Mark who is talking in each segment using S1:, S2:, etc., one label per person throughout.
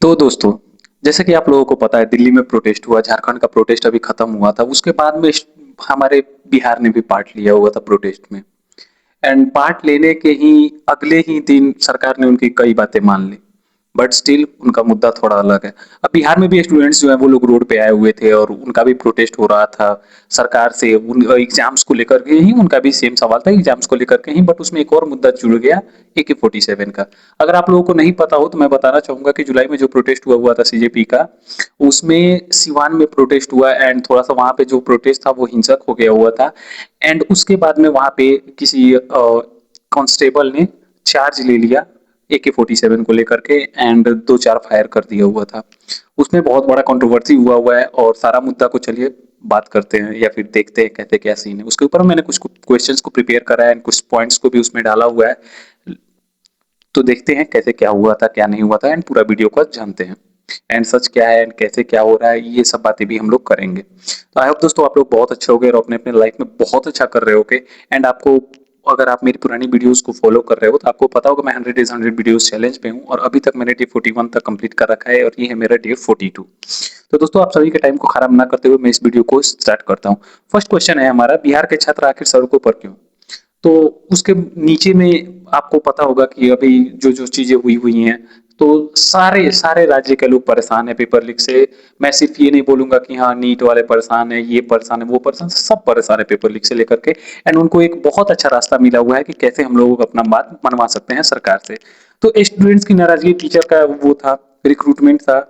S1: तो दोस्तों, जैसे कि आप लोगों को पता है दिल्ली में प्रोटेस्ट हुआ, झारखंड का प्रोटेस्ट अभी खत्म हुआ था। उसके बाद में हमारे बिहार ने भी पार्ट लिया हुआ था प्रोटेस्ट में। एंड पार्ट लेने के ही अगले ही दिन सरकार ने उनकी कई बातें मान ली। बट स्टिल उनका मुद्दा थोड़ा अलग है। अब बिहार में भी स्टूडेंट्स जो है वो लोग रोड पे आए हुए थे और उनका भी प्रोटेस्ट हो रहा था सरकार से। उन एग्जाम्स को लेकर के ही उनका भी सेम सवाल था, एग्जाम्स को लेकर के ही। बट उसमें एक और मुद्दा जुड़ गया, AK-47 का। अगर आप लोगों को नहीं पता हो तो मैं बताना चाहूंगा कि जुलाई में जो प्रोटेस्ट हुआ हुआ था सीजेपी का, उसमें सिवान में प्रोटेस्ट हुआ एंड थोड़ा सा वहां पे जो प्रोटेस्ट था वो हिंसक हो गया हुआ था। एंड उसके बाद में वहां पे किसी कांस्टेबल ने चार्ज ले लिया AK-47 को लेकर के एंड दो चार फायर कर दिया हुआ था। उसमें बहुत बड़ा कंट्रोवर्सी हुआ हुआ है और सारा मुद्दा को चलिए बात करते हैं या फिर देखते हैं कहते क्या सीन है। उसके ऊपर मैंने कुछ क्वेश्चंस को प्रिपेयर करा है एंड कुछ पॉइंट्स को भी उसमें डाला हुआ है। तो देखते हैं कैसे क्या हुआ था क्या नहीं हुआ था एंड पूरा वीडियो को जानते हैं एंड सच क्या है एंड कैसे क्या हो रहा है, ये सब बातें भी हम लोग करेंगे। तो आई होप दोस्तों आप लोग बहुत अच्छे हो गए और अपने अपने लाइफ में बहुत अच्छा कर रहे होगे। एंड आपको, अगर आप मेरी पुरानी वीडियोस को फॉलो कर रहे हो तो आपको पता होगा मैं 100 डेज 100 वीडियोस चैलेंज पे हूँ और अभी तक मैंने डे 41 तक कंप्लीट कर रखा है और ये है मेरा डे 42। तो दोस्तों आप सभी के टाइम को खराब ना करते हुए मैं इस वीडियो को स्टार्ट करता हूँ। फर्स्ट क्वेश्चन है हमारा, बिहार के छात्र आखिर सड़कों पर क्यों? तो उसके नीचे में आपको पता होगा कि अभी जो जो चीजें हुई हुई हैं, तो सारे सारे राज्य के लोग परेशान है पेपर लीक से। मैं सिर्फ ये नहीं बोलूंगा कि हाँ नीट वाले परेशान है, ये परेशान है, वो परेशान, सब परेशान है पेपर लीक से लेकर के। एंड उनको एक बहुत अच्छा रास्ता मिला हुआ है कि कैसे हम लोगों को अपना बात मनवा सकते हैं सरकार से। तो स्टूडेंट्स की नाराजगी, टीचर का वो था, रिक्रूटमेंट था,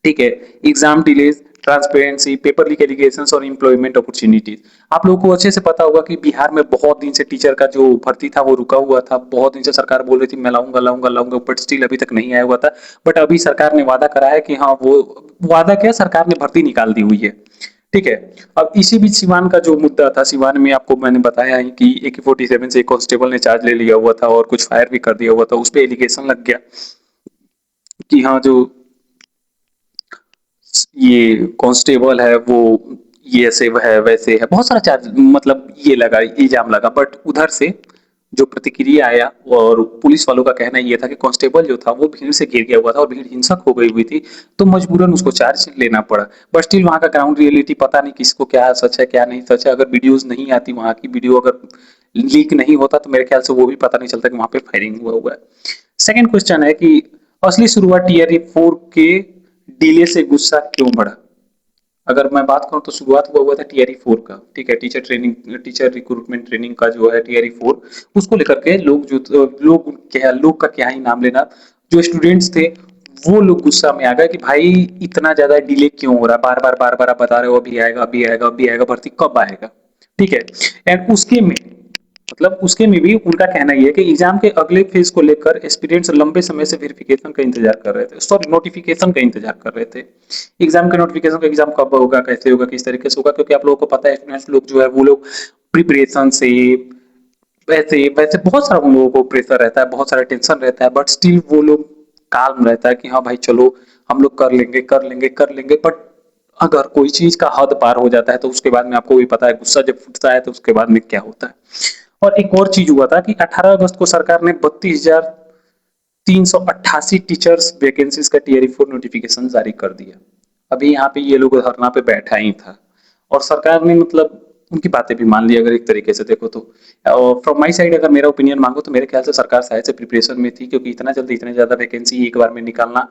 S1: ठीक है, exam delays, transparency, paper leak allegations और एम्प्लॉयमेंट अपॉर्चुनिटीज। आप लोगों को अच्छे से पता होगा कि बिहार में बहुत दिन से टीचर का जो भर्ती था वो रुका हुआ था। बहुत दिन से सरकार बोल रही थी मैं लाऊंगा लाऊंगा लाऊंगा, बट स्टिल अभी तक नहीं आया हुआ था। बट अभी सरकार ने वादा करा है कि हाँ वो वादा क्या, सरकार ने भर्ती निकाल दी हुई है। ठीक है। अब इसी बीच सिवान का जो मुद्दा था, सिवान में आपको मैंने बताया है कि AK-47 से एक कांस्टेबल ने चार्ज ले लिया हुआ था और कुछ फायर भी कर दिया हुआ था। उस पर एलिगेशन लग गया कि हाँ जो ये कांस्टेबल है वो ये ऐसे है वैसे है, बहुत सारा चार्ज मतलब ये लगा, इल्जाम लगा। बट उधर से जो प्रतिक्रिया आया और पुलिस वालों का कहना ये था कि कांस्टेबल जो था वो भीड़ से घिर गया हुआ था और भीड़ हिंसक हो गई हुई थी, तो मजबूरन उसको चार्ज लेना पड़ा। बट स्टिल वहां का ग्राउंड रियलिटी पता नहीं किसको क्या सच है क्या नहीं सच है। अगर वीडियोज नहीं आती वहां की, वीडियो अगर लीक नहीं होता तो मेरे ख्याल से वो भी पता नहीं चलता कि वहां पे फायरिंग हुआ हुआ है। सेकेंड क्वेश्चन है कि असली शुरुआत TRE-4 के डिले से गुस्सा क्यों बढ़ा? अगर मैं बात करूं तो शुरुआत हुआ था TRE-4 का, ठीक है, teacher training, teacher recruitment training का जो है TRE-4। उसको लेकर के लोग का क्या ही नाम लेना, जो स्टूडेंट्स थे वो लोग गुस्सा में आ गए कि भाई इतना ज्यादा डिले क्यों हो रहा है, बार बार आप बता रहे हो अभी आएगा अभी आएगा अभी आएगा, भर्ती कब आएगा? ठीक है। एंड उसके में मतलब उसके में भी उनका कहना ये है कि एग्जाम के अगले फेज को लेकर एस्पिरेंट्स लंबे समय से वेरिफिकेशन का इंतजार कर रहे थे, सॉरी नोटिफिकेशन का इंतजार कर रहे थे। एग्जाम के नोटिफिकेशन का, एग्जाम कब होगा, कैसे होगा, किस तरीके से होगा, क्योंकि आप लोगों को पता है स्टूडेंट्स लोग जो है वो लोग प्रिपरेशन से वैसे वैसे बहुत सारा उन लोगों को प्रेशर रहता है, बहुत सारा टेंशन रहता है। बट स्टिल वो लोग काम रहता है कि हाँ भाई चलो हम लोग कर लेंगे कर लेंगे कर लेंगे। बट अगर कोई चीज का हद पार हो जाता है तो उसके बाद में आपको भी पता है गुस्सा जब फुटता है तो उसके बाद में क्या होता है। और एक और चीज हुआ था कि 18 अगस्त को सरकार ने 32,388 टीचर्स वैकेंसीज का TRE-4 नोटिफिकेशन जारी कर दिया। अभी यहाँ पे ये लोग धरना पे बैठा ही था और सरकार ने मतलब उनकी बातें भी मान ली अगर एक तरीके से देखो तो। फ्रॉम माई साइड अगर मेरा ओपिनियन मांगो तो मेरे ख्याल से सरकार शायद से प्रिपरेशन में थी, क्योंकि इतना जल्दी इतने ज्यादा वैकेंसी एक बार में निकालना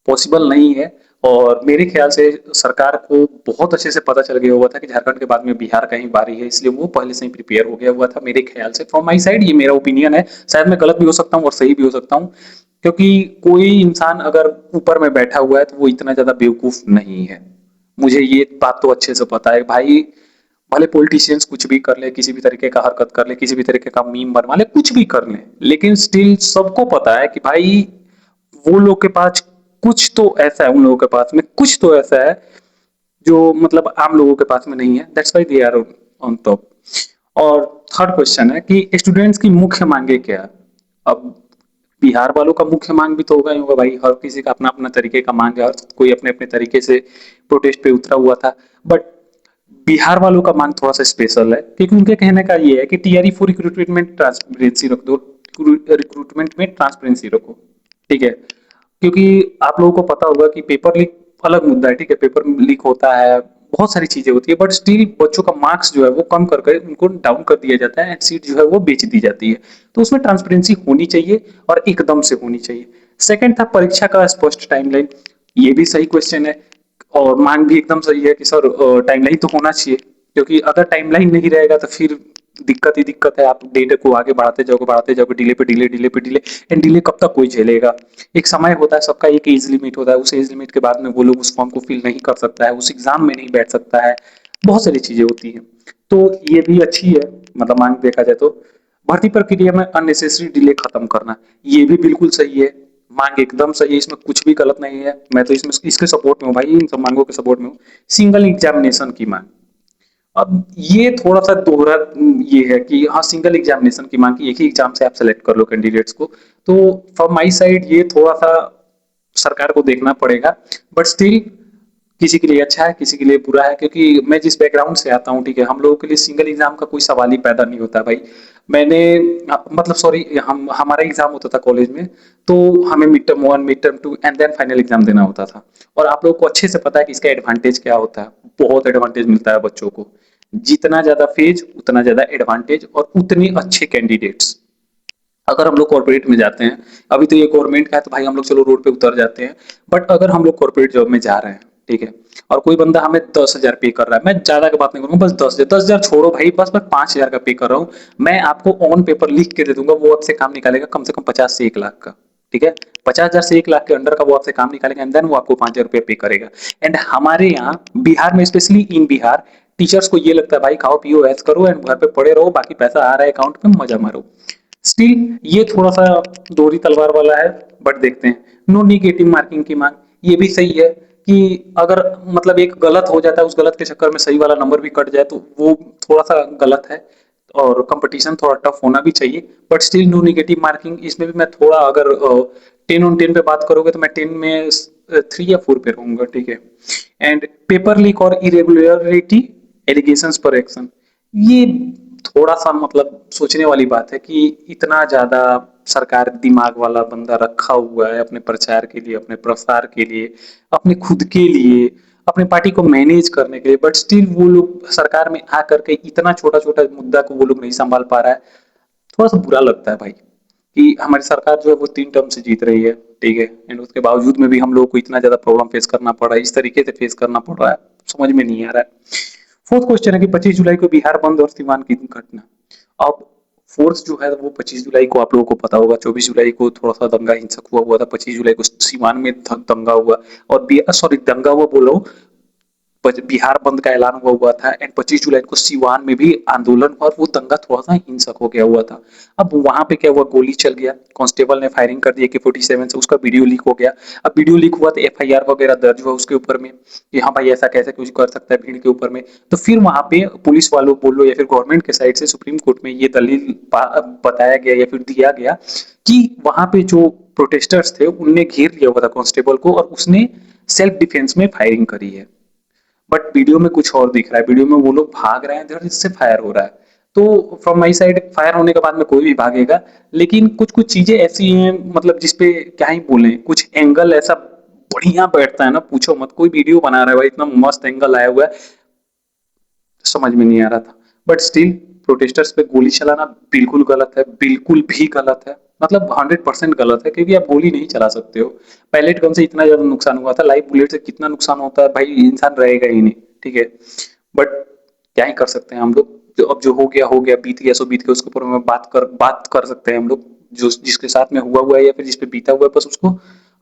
S1: पॉसिबल नहीं है। और मेरे ख्याल से सरकार को बहुत अच्छे से पता चल गया हुआ था कि झारखंड के बाद में बिहार का ही बारी है, इसलिए वो पहले से ही प्रिपेयर हो गया हुआ था मेरे ख्याल से। फ्रॉम माई साइड ये मेरा ओपिनियन है, शायद मैं गलत भी हो सकता हूँ और सही भी हो सकता हूँ, क्योंकि कोई इंसान अगर ऊपर में बैठा हुआ है तो वो इतना ज्यादा बेवकूफ नहीं है। मुझे ये बात तो अच्छे से पता है भाई, भले पॉलिटिशियंस कुछ भी कर ले, किसी भी तरीके का हरकत कर ले, किसी भी तरीके का मीम बनवा ले, कुछ भी कर ले, लेकिन स्टिल सबको पता है कि भाई वो लोग के पास कुछ तो ऐसा है, उन लोगों के पास में कुछ तो ऐसा है जो मतलब आम लोगों के पास में नहीं है। That's why they are on top. और थर्ड क्वेश्चन है कि स्टूडेंट्स की मुख्य मांगे क्या है? अब बिहार वालों का मुख्य मांग भी तो होगा ही होगा भाई, हर किसी का अपना अपना तरीके का मांग है, हर कोई अपने अपने तरीके से प्रोटेस्ट पे उतरा हुआ था। बट बिहार वालों का मांग थोड़ा सा स्पेशल है, क्योंकि उनके कहने का ये है कि TRE-4 रिक्रूटमेंट ट्रांसपेरेंसी रख दो, रिक्रूटमेंट में ट्रांसपेरेंसी रखो, ठीक है। क्योंकि आप लोगों को पता होगा कि पेपर लीक अलग मुद्दा है, ठीक है, पेपर लीक होता है, बहुत सारी चीजें होती है, बट स्टिल बच्चों का मार्क्स जो है वो कम करके उनको डाउन कर दिया जाता है एंड सीट जो है वो बेच दी जाती है। तो उसमें ट्रांसपेरेंसी होनी चाहिए और एकदम से होनी चाहिए। सेकंड था परीक्षा का स्पष्ट टाइमलाइन। ये भी सही क्वेश्चन है और मांग भी एकदम सही है कि सर टाइमलाइन तो होना चाहिए, क्योंकि अगर टाइमलाइन नहीं रहेगा तो फिर दिक्कत ही दिक्कत है। आप डेट को आगे बढ़ाते जाओगे, डिले पे डिले, डिले पे डिले, एंड डिले कब तक कोई झेलेगा। एक समय होता है सबका, एक एज लिमिट होता है, उस एज लिमिट के बाद में वो लोग उस फॉर्म को फिल नहीं कर सकता है, उस एग्जाम में नहीं बैठ सकता है, बहुत सारी चीजें होती हैं। तो ये भी अच्छी है, मतलब मांग देखा जाए तो। भर्ती प्रक्रिया में अननेसेसरी डिले खत्म करना, ये भी बिल्कुल सही है। मांग एकदम सही है, इसमें कुछ भी गलत नहीं है। मैं तो इसमें इसके सपोर्ट में हूँ भाई, इन सब मांगों के सपोर्ट में हूँ। सिंगल एग्जामिनेशन की मांग, अब ये थोड़ा सा दोहरा ये है कि हाँ, सिंगल एग्जामिनेशन की मांग की, एक ही एग्जाम से आप सेलेक्ट कर लो कैंडिडेट्स को। तो फ्रॉम माई साइड ये थोड़ा सा सरकार को देखना पड़ेगा, बट स्टिल किसी के लिए अच्छा है, किसी के लिए बुरा है, क्योंकि मैं जिस बैकग्राउंड से आता हूँ, ठीक है, हम लोगों के लिए सिंगल एग्जाम का कोई सवाल ही पैदा नहीं होता भाई। मैंने मतलब सॉरी, हम हमारा एग्जाम होता था कॉलेज में, तो हमें mid term one, mid term two and then final exam देना होता था। और आप लोगों को अच्छे से पता है कि इसका एडवांटेज क्या होता है। बहुत एडवांटेज मिलता है बच्चों को, जितना ज्यादा फेज उतना ज्यादा एडवांटेज और उतने अच्छे कैंडिडेट्स। अगर हम लोग कॉर्पोरेट में जाते हैं, अभी तो ये गवर्नमेंट का है तो भाई हम लोग चलो रोड पे उतर जाते हैं, बट अगर हम लोग कॉर्पोरेट जॉब में जा रहे हैं, ठीक है, और कोई बंदा हमें 10,000 पे कर रहा है, मैं ज्यादा की बात नहीं करूंगा, बस 10,000, 10,000 छोड़ो भाई, बस मैं 5,000 का पे कर रहा हूँ। मैं आपको ऑन पेपर लिख के दे दूंगा, वो आपसे काम निकालेगा कम से कम 50 से 1 लाख का, ठीक है, 50,000 से 1 लाख के अंडर का वो आपसे काम निकालेगा एंड देन वो आपको 5,000 रुपया पे करेगा। एंड हमारे यहाँ बिहार में, स्पेशली इन बिहार, टीचर्स को ये लगता है भाई खाओ पियो ऐश करो एंड घर पे पड़े रहो, बाकी पैसा आ रहा है अकाउंट में, मजा मारो। स्टिल ये थोड़ा सा दोहरी तलवार वाला है, बट देखते हैं। नो निगेटिव मार्किंग की मांग, ये भी सही है कि अगर मतलब एक गलत हो जाता है, उस गलत के चक्कर में सही वाला नंबर भी कट जाए तो वो थोड़ा सा गलत है, और कंपटीशन थोड़ा टफ होना भी चाहिए। But still no negative marking, इसमें भी मैं थोड़ा, अगर 10 on 10 पे बात करोगे तो मैं 10 में 3 या 4 पे रहूंगा, ठीक है। एंड पेपर लीक और इरेगुलरिटी एलिगेशंस पर एक्शन, ये थोड़ा सा मतलब सोचने वाली बात है कि इतना ज्यादा सरकार दिमाग वाला बंदा रखा हुआ है अपने प्रचार के लिए, अपने प्रसार के लिए, अपने खुद के लिए, अपने पार्टी को मैनेज करने के लिए, बट स्टिल वो लोग सरकार में आकर के इतना छोटा छोटा मुद्दा को वो लोग नहीं संभाल पा रहा है। थोड़ा सा बुरा लगता है भाई कि हमारी सरकार जो है वो 3 टर्म से जीत रही है, ठीक है, एंड उसके बावजूद में भी हम लोग को इतना ज्यादा प्रॉब्लम फेस करना पड़ रहा है, इस तरीके से फेस करना पड़ रहा है, समझ में नहीं आ रहा है। फोर्थ क्वेश्चन है कि 25 जुलाई को बिहार बंद और सीमान की घटना। अब फोर्थ जो है वो 25 जुलाई को, आप लोगों को पता होगा, 24 जुलाई को थोड़ा सा दंगा हिंसक हुआ हुआ था, 25 जुलाई को सीवान में दंगा हुआ, और सॉरी दंगा हुआ बोल रहा हूँ, बिहार बंद का ऐलान हुआ हुआ था एंड 25 जुलाई को सीवान में भी आंदोलन हुआ और वो दंगा थोड़ा सा हिंसक हो गया हुआ था। अब वहां पे क्या हुआ, गोली चल गया, कांस्टेबल ने फायरिंग कर दी AK-47 से, उसका वीडियो लीक हो गया। अब वीडियो लीक हुआ तो FIR वगैरह दर्ज हुआ उसके ऊपर में कि हाँ भाई ऐसा कैसे कुछ कर सकता है भीड़ के ऊपर में। तो फिर वहां पे पुलिस वालों बोल लो या फिर गवर्नमेंट के साइड से सुप्रीम कोर्ट में ये दलील बताया गया या फिर दिया गया कि वहां पे जो प्रोटेस्टर्स थे उनने घेर लिया हुआ था कांस्टेबल को और उसने सेल्फ डिफेंस में फायरिंग करी है। बट वीडियो में कुछ और दिख रहा है, वीडियो में वो लोग भाग रहे हैं इधर, इससे फायर हो रहा है। तो फ्रॉम माई साइड फायर होने के बाद में कोई भी भागेगा, लेकिन कुछ कुछ चीजें ऐसी हैं मतलब जिसपे क्या ही बोले, कुछ एंगल ऐसा बढ़िया बैठता है ना, पूछो मत। कोई वीडियो बना रहा है भाई, इतना मस्त एंगल आया हुआ है, समझ में नहीं आ रहा था। बट स्टिल प्रोटेस्टर्स पे गोली चलाना बिल्कुल गलत है, बिल्कुल भी गलत है, मतलब 100% गलत है, क्योंकि आप गोली नहीं चला सकते हो। पैलेट गन से इतना ज्यादा नुकसान हुआ था, लाइव बुलेट से कितना नुकसान होता है भाई, इंसान रहेगा ही नहीं, ठीक है। बट क्या ही कर सकते हैं हम लोग, जो अब जो हो गया, बीत गया सो बीत गया, उसके ऊपर में बात कर सकते हैं हम लोग, जो जिसके साथ में हुआ है या फिर जिसपे बीता हुआ है, बस उसको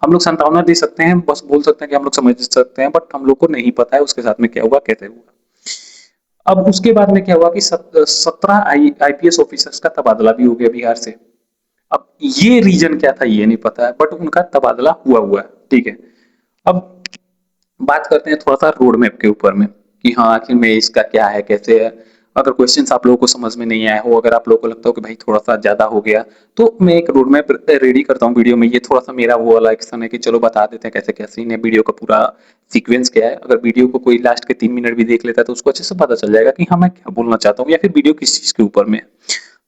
S1: हम लोग सांत्वना दे सकते हैं, बस बोल सकते हैं कि हम लोग समझ सकते हैं, बट हम लोग को नहीं पता है उसके साथ में क्या हुआ, कैसे हुआ। अब उसके बाद में क्या हुआ कि 17 IPS ऑफिसर्स का तबादला भी हो गया बिहार से। अब ये रीजन क्या था ये नहीं पता है, बट उनका तबादला हुआ हुआ है, ठीक है। अब बात करते हैं थोड़ा सा रोड मैप के ऊपर में कि हाँ आखिर में इसका क्या है, कैसे है। अगर क्वेश्चंस आप लोगों को समझ में नहीं आया हो, अगर आप लोगों को लगता हो कि भाई थोड़ा सा ज्यादा हो गया, तो मैं एक रोड मैप रेडी करता हूँ वीडियो में। ये थोड़ा सा मेरा वो वाला एक्शन है कि चलो बता देते हैं कैसे क्या सीन है, वीडियो का पूरा सीक्वेंस क्या है। अगर वीडियो को कोई लास्ट के 3 मिनट भी देख लेता है तो उसको अच्छे से पता चल जाएगा कि हाँ मैं क्या बोलना चाहता हूँ या फिर वीडियो किस चीज के ऊपर में।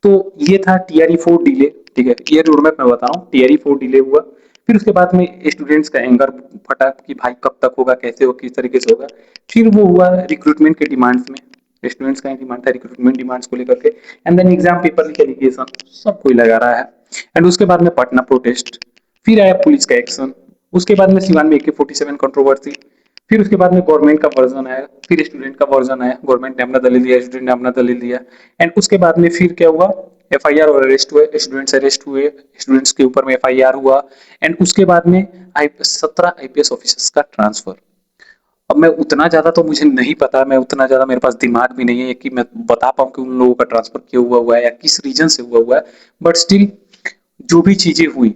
S1: तो ये था TRE 4 डिले, ठीक है, ये रोड मैप मैं बता रहा हूँ। TRE 4 डिले हुआ, फिर उसके बाद में स्टूडेंट्स का एंगर फटा कि भाई कब तक होगा, कैसे हो, किस तरीके से होगा। फिर वो हुआ रिक्रूटमेंट के डिमांड्स में, स्टूडेंट्स का डिमांड था रिक्रूटमेंट डिमांड्स को लेकर के। एंड देन एग्जाम पेपर लीकेशन सब कोई लगा रहा है। एंड उसके बाद में पटना प्रोटेस्ट, फिर आया पुलिस का एक्शन, उसके बाद में सिवान में AK-47 कंट्रोवर्सी, फिर उसके बाद में गवर्नमेंट का वर्जन आया, फिर स्टूडेंट का वर्जन आया, गवर्नमेंट ने अपना दलील दिया, स्टूडेंट ने अपना दलील दिया। एंड उसके बाद में फिर क्या हुआ, FIR और अरेस्ट हुए, स्टूडेंट्स के ऊपर में FIR हुआ। एंड उसके बाद में 17 IPS ऑफिसर्स का ट्रांसफर। अब मैं उतना ज्यादा तो मुझे नहीं पता, मैं उतना ज्यादा मेरे पास दिमाग भी नहीं है कि मैं बता पाऊँ कि उन लोगों का ट्रांसफर क्यों हुआ है या किस रीजन से हुआ है। बट स्टिल जो भी चीजें हुई,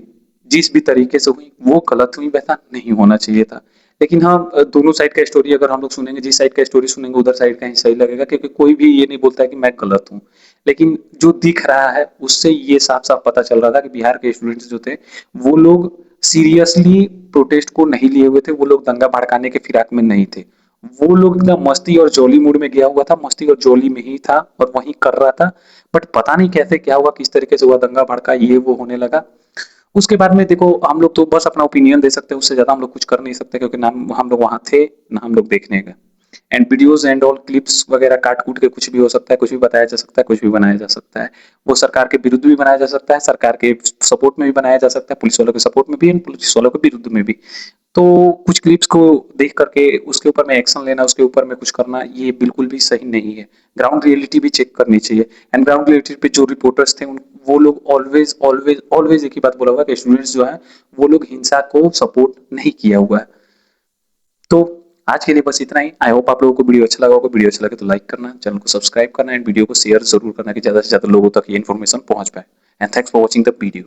S1: जिस भी तरीके से हुई, वो गलत हुई, वैसा नहीं होना चाहिए था। लेकिन हाँ, दोनों साइड का स्टोरी अगर हम लोग सुनेंगे, जिस साइड का स्टोरी सुनेंगे उधर साइड का ही सही लगेगा, क्योंकि कोई भी ये नहीं बोलता है कि मैं गलत हूँ। लेकिन जो दिख रहा है उससे ये साफ साफ पता चल रहा था कि बिहार के स्टूडेंट्स जो थे वो लोग सीरियसली प्रोटेस्ट को नहीं लिए हुए थे, वो लोग दंगा भड़काने के फिराक में नहीं थे। वो लोग एकदम मस्ती और जॉली मूड में गया हुआ था, मस्ती और जॉली में ही था और वही कर रहा था। बट पता नहीं कैसे क्या हुआ, किस तरीके से हुआ, दंगा भड़का, ये वो होने लगा। उसके बाद में देखो, हम लोग तो बस अपना ओपिनियन दे सकते हैं, उससे ज्यादा हम लोग कुछ कर नहीं सकते, क्योंकि ना हम लोग वहां थे ना हम लोग देखने गए। And videos and all clips वगैरह काट कूट के कुछ भी हो सकता है, कुछ भी बताया जा सकता है, कुछ भी बनाया जा सकता है। वो सरकार के विरुद्ध भी बनाया जा सकता है, सरकार के सपोर्ट में भी बनाया जा सकता है, पुलिस वालों के सपोर्ट में भी एंड पुलिस वालों के विरुद्ध में भी। तो कुछ क्लिप्स को देख करके उसके ऊपर में एक्शन लेना, उसके ऊपर में कुछ करना, ये बिल्कुल भी सही नहीं है। ग्राउंड रियलिटी भी चेक करनी चाहिए। एंड ग्राउंड रियलिटी पे जो रिपोर्टर्स थे वो लोग ऑलवेज ऑलवेज ऑलवेज एक ही बात बोला हुआ कि स्टूडेंट्स जो है वो लोग हिंसा को सपोर्ट नहीं किया हुआ है। तो आज के लिए बस इतना ही। आई होप आप लोगों को वीडियो अच्छा लगा होगा। वीडियो अच्छा लगे तो लाइक करना, चैनल को सब्सक्राइब करना एंड वीडियो को शेयर जरूर करना कि ज्यादा से ज्यादा लोगों तक ये इन्फॉर्मेशन पहुंच पाए। And thanks for watching the video.